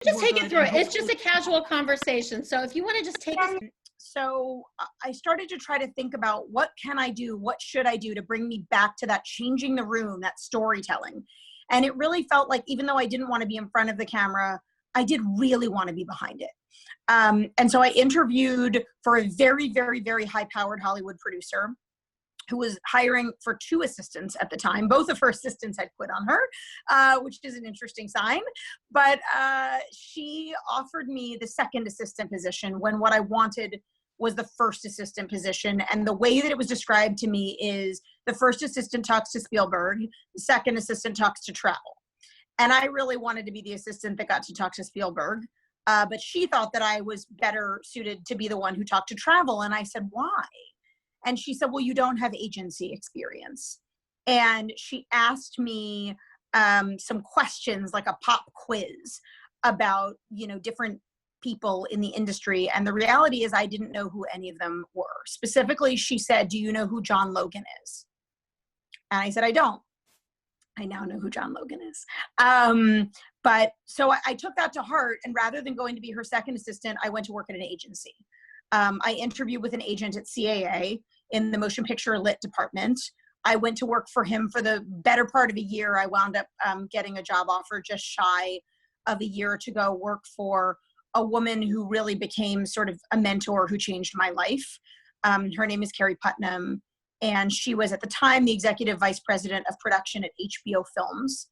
Just take it through it. It's just a casual conversation. So if you want to just take it. So I started to try to think about what can I do? What should I do to bring me back to that changing the room, that storytelling? And it really felt like, even though I didn't want to be in front of the camera, I did really want to be behind it. And so I interviewed for a very, very, very high-powered Hollywood producer who was hiring for 2 assistants at the time. Both of her assistants had quit on her, which is an interesting sign. But she offered me the second assistant position when what I wanted was the first assistant position. And the way that it was described to me is the first assistant talks to Spielberg, the second assistant talks to travel. And I really wanted to be the assistant that got to talk to Spielberg. But she thought that I was better suited to be the one who talked to travel. And I said, why? And she said, well, you don't have agency experience. And she asked me some questions, like a pop quiz about, different people in the industry. And the reality is I didn't know who any of them were. Specifically, she said, do you know who John Logan is? And I said, I don't. I now know who John Logan is. But so I took that to heart. And rather than going to be her second assistant, I went to work at an agency. I interviewed with an agent at CAA in the motion picture lit department. I went to work for him for the better part of a year. I wound up getting a job offer just shy of a year to go work for a woman who really became sort of a mentor who changed my life. Her name is Carrie Putnam, and she was at the time the executive vice president of production at HBO Films.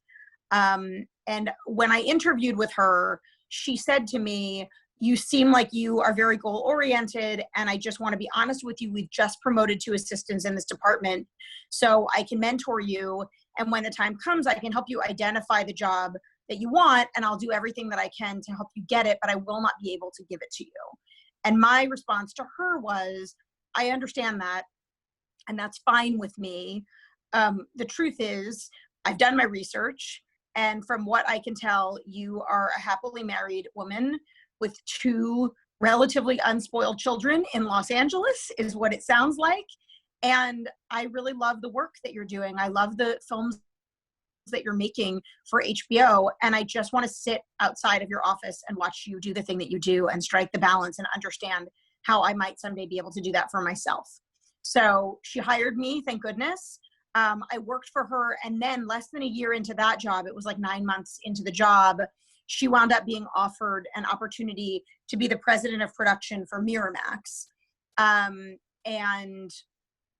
And when I interviewed with her, she said to me, you seem like you are very goal-oriented, and I just want to be honest with you. We've just promoted 2 assistants in this department, so I can mentor you, and when the time comes, I can help you identify the job that you want, and I'll do everything that I can to help you get it, but I will not be able to give it to you. And my response to her was, I understand that, and that's fine with me. The truth is, I've done my research, and from what I can tell, you are a happily married woman with 2 relatively unspoiled children in Los Angeles, is what it sounds like. And I really love the work that you're doing. I love the films that you're making for HBO. And I just want to sit outside of your office and watch you do the thing that you do and strike the balance and understand how I might someday be able to do that for myself. So she hired me, thank goodness. I worked for her. And then less than a year into that job, it was like 9 months into the job, she wound up being offered an opportunity to be the president of production for Miramax. And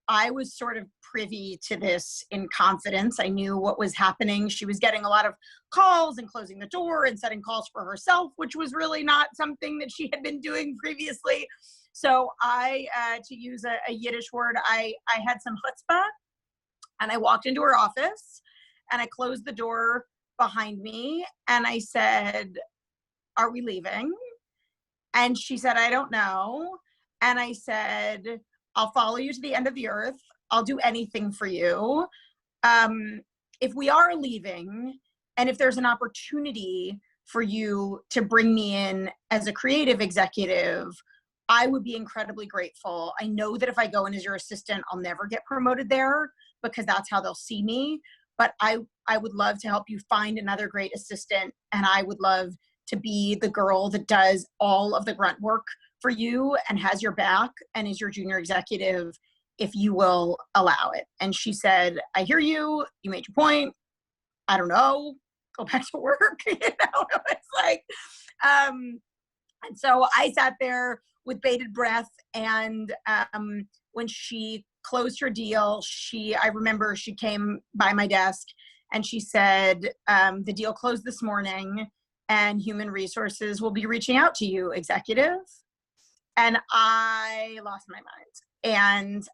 I was sort of privy to this in confidence. I knew what was happening. She was getting a lot of calls and closing the door and setting calls for herself, which was really not something that she had been doing previously. So to use a Yiddish word, I had some chutzpah, and I walked into her office and I closed the door behind me and I said, are we leaving? And she said, I don't know. And I said, I'll follow you to the end of the earth. I'll do anything for you. If we are leaving, and if there's an opportunity for you to bring me in as a creative executive, I would be incredibly grateful. I know that if I go in as your assistant, I'll never get promoted there because that's how they'll see me. But I would love to help you find another great assistant, and I would love to be the girl that does all of the grunt work for you and has your back and is your junior executive if you will allow it. And she said, I hear you. You made your point. I don't know. Go back to work. It's like, and so I sat there with bated breath. And when she closed her deal, I remember she came by my desk and she said, the deal closed this morning and human resources will be reaching out to you, executive. And I lost my mind. And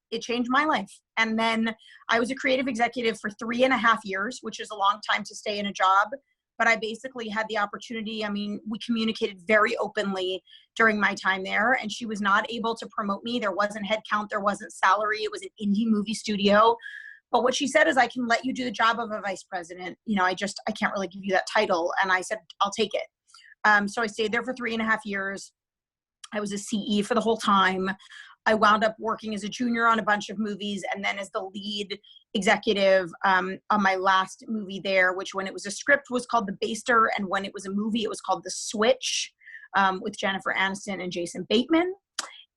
it changed my life. And then I was a creative executive for 3.5 years, which is a long time to stay in a job. But I basically had the opportunity. I mean, we communicated very openly during my time there, and she was not able to promote me. There wasn't headcount, there wasn't salary. It was an indie movie studio. But what she said is, I can let you do the job of a vice president. I can't really give you that title. And I said, I'll take it. So I stayed there for 3.5 years. I was a CE for the whole time. I wound up working as a junior on a bunch of movies, and then as the lead executive on my last movie there, which when it was a script was called The Baster, and when it was a movie, it was called The Switch, with Jennifer Aniston and Jason Bateman.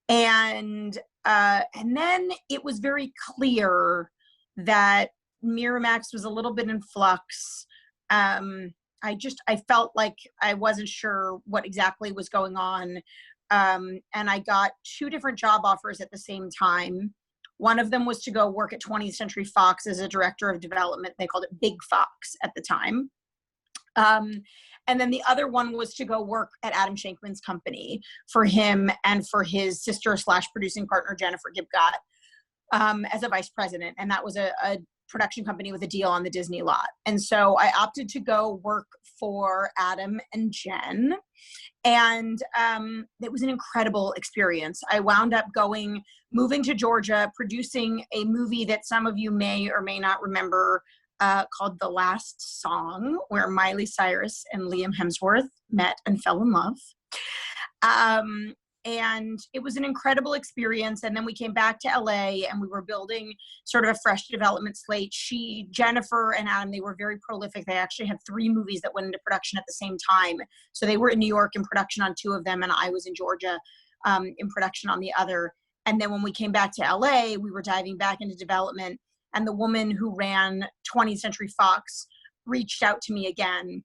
And then it was very clear that Miramax was a little bit in flux. I felt like I wasn't sure what exactly was going on. And I got 2 different job offers at the same time. One of them was to go work at 20th Century Fox as a director of development. They called it Big Fox at the time. And then the other one was to go work at Adam Shankman's company for him and for his sister / producing partner, Jennifer Gibgot, as a vice president. And that was a production company with a deal on the Disney lot. And so I opted to go work for Adam and Jen. And it was an incredible experience. I wound up moving to Georgia, producing a movie that some of you may or may not remember, called The Last Song, where Miley Cyrus and Liam Hemsworth met and fell in love. And it was an incredible experience. And then we came back to LA and we were building sort of a fresh development slate. Jennifer and Adam, they were very prolific. They actually had 3 movies that went into production at the same time. So they were in New York in production on 2 of them, and I was in Georgia in production on the other. And then when we came back to LA, we were diving back into development. And the woman who ran 20th Century Fox reached out to me again.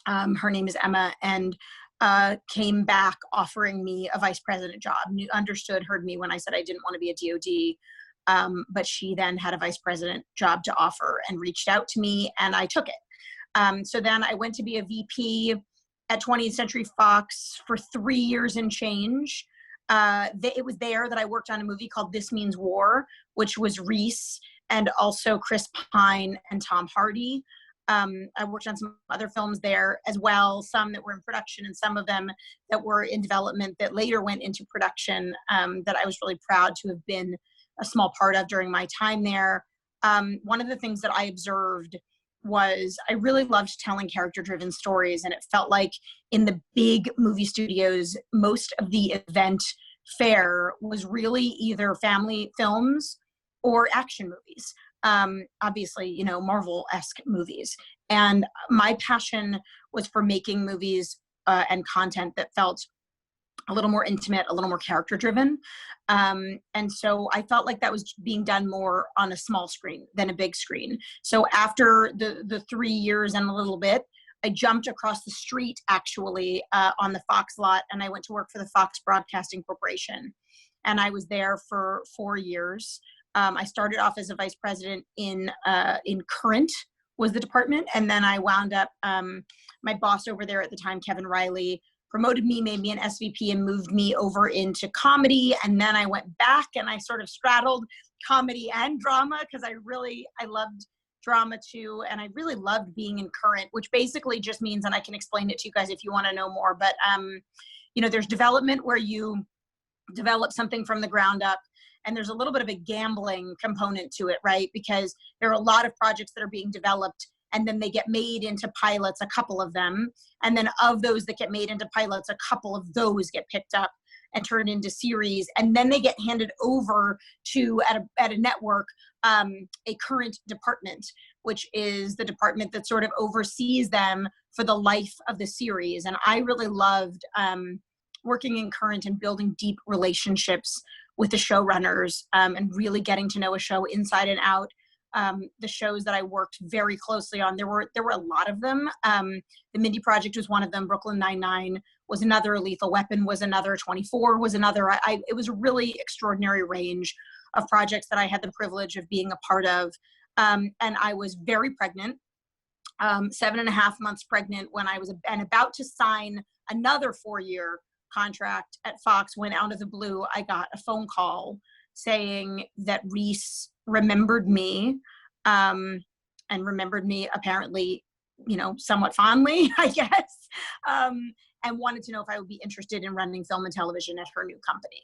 Her name is Emma, and came back offering me a vice president job. Heard me when I said I didn't want to be a DOD, but she then had a vice president job to offer and reached out to me, and I took it. So then I went to be a VP at 20th Century Fox for 3 years and change. It was there that I worked on a movie called This Means War, which was Reese and also Chris Pine and Tom Hardy. I worked on some other films there as well, some that were in production and some of them that were in development that later went into production, that I was really proud to have been a small part of during my time there. One of the things that I observed was I really loved telling character-driven stories, and it felt like in the big movie studios, most of the event fare was really either family films or action movies. Obviously, Marvel-esque movies. And my passion was for making movies and content that felt a little more intimate, a little more character-driven. And so I felt like that was being done more on a small screen than a big screen. So after the 3 years and a little bit, I jumped across the street, actually, on the Fox lot, and I went to work for the Fox Broadcasting Corporation. And I was there for 4 years. I started off as a vice president in Current was the department. And then I wound up, my boss over there at the time, Kevin Riley, promoted me, made me an SVP and moved me over into comedy. And then I went back and I sort of straddled comedy and drama because I loved drama too. And I really loved being in Current, which basically just means, and I can explain it to you guys if you want to know more, but there's development where you develop something from the ground up. And there's a little bit of a gambling component to it, right? Because there are a lot of projects that are being developed and then they get made into pilots, a couple of them. And then of those that get made into pilots, a couple of those get picked up and turned into series. And then they get handed over to, at a network, a current department, which is the department that sort of oversees them for the life of the series. And I really loved working in Current and building deep relationships with the showrunners, and really getting to know a show inside and out. The shows that I worked very closely on, there were a lot of them. The Mindy Project was one of them. Brooklyn Nine-Nine was another. Lethal Weapon was another. 24 was another. It was a really extraordinary range of projects that I had the privilege of being a part of. And I was very pregnant, 7.5 months pregnant when I was about to sign another 4-year contract at Fox, when out of the blue, I got a phone call saying that Reese remembered me, and remembered me apparently, somewhat fondly, I guess, and wanted to know if I would be interested in running film and television at her new company.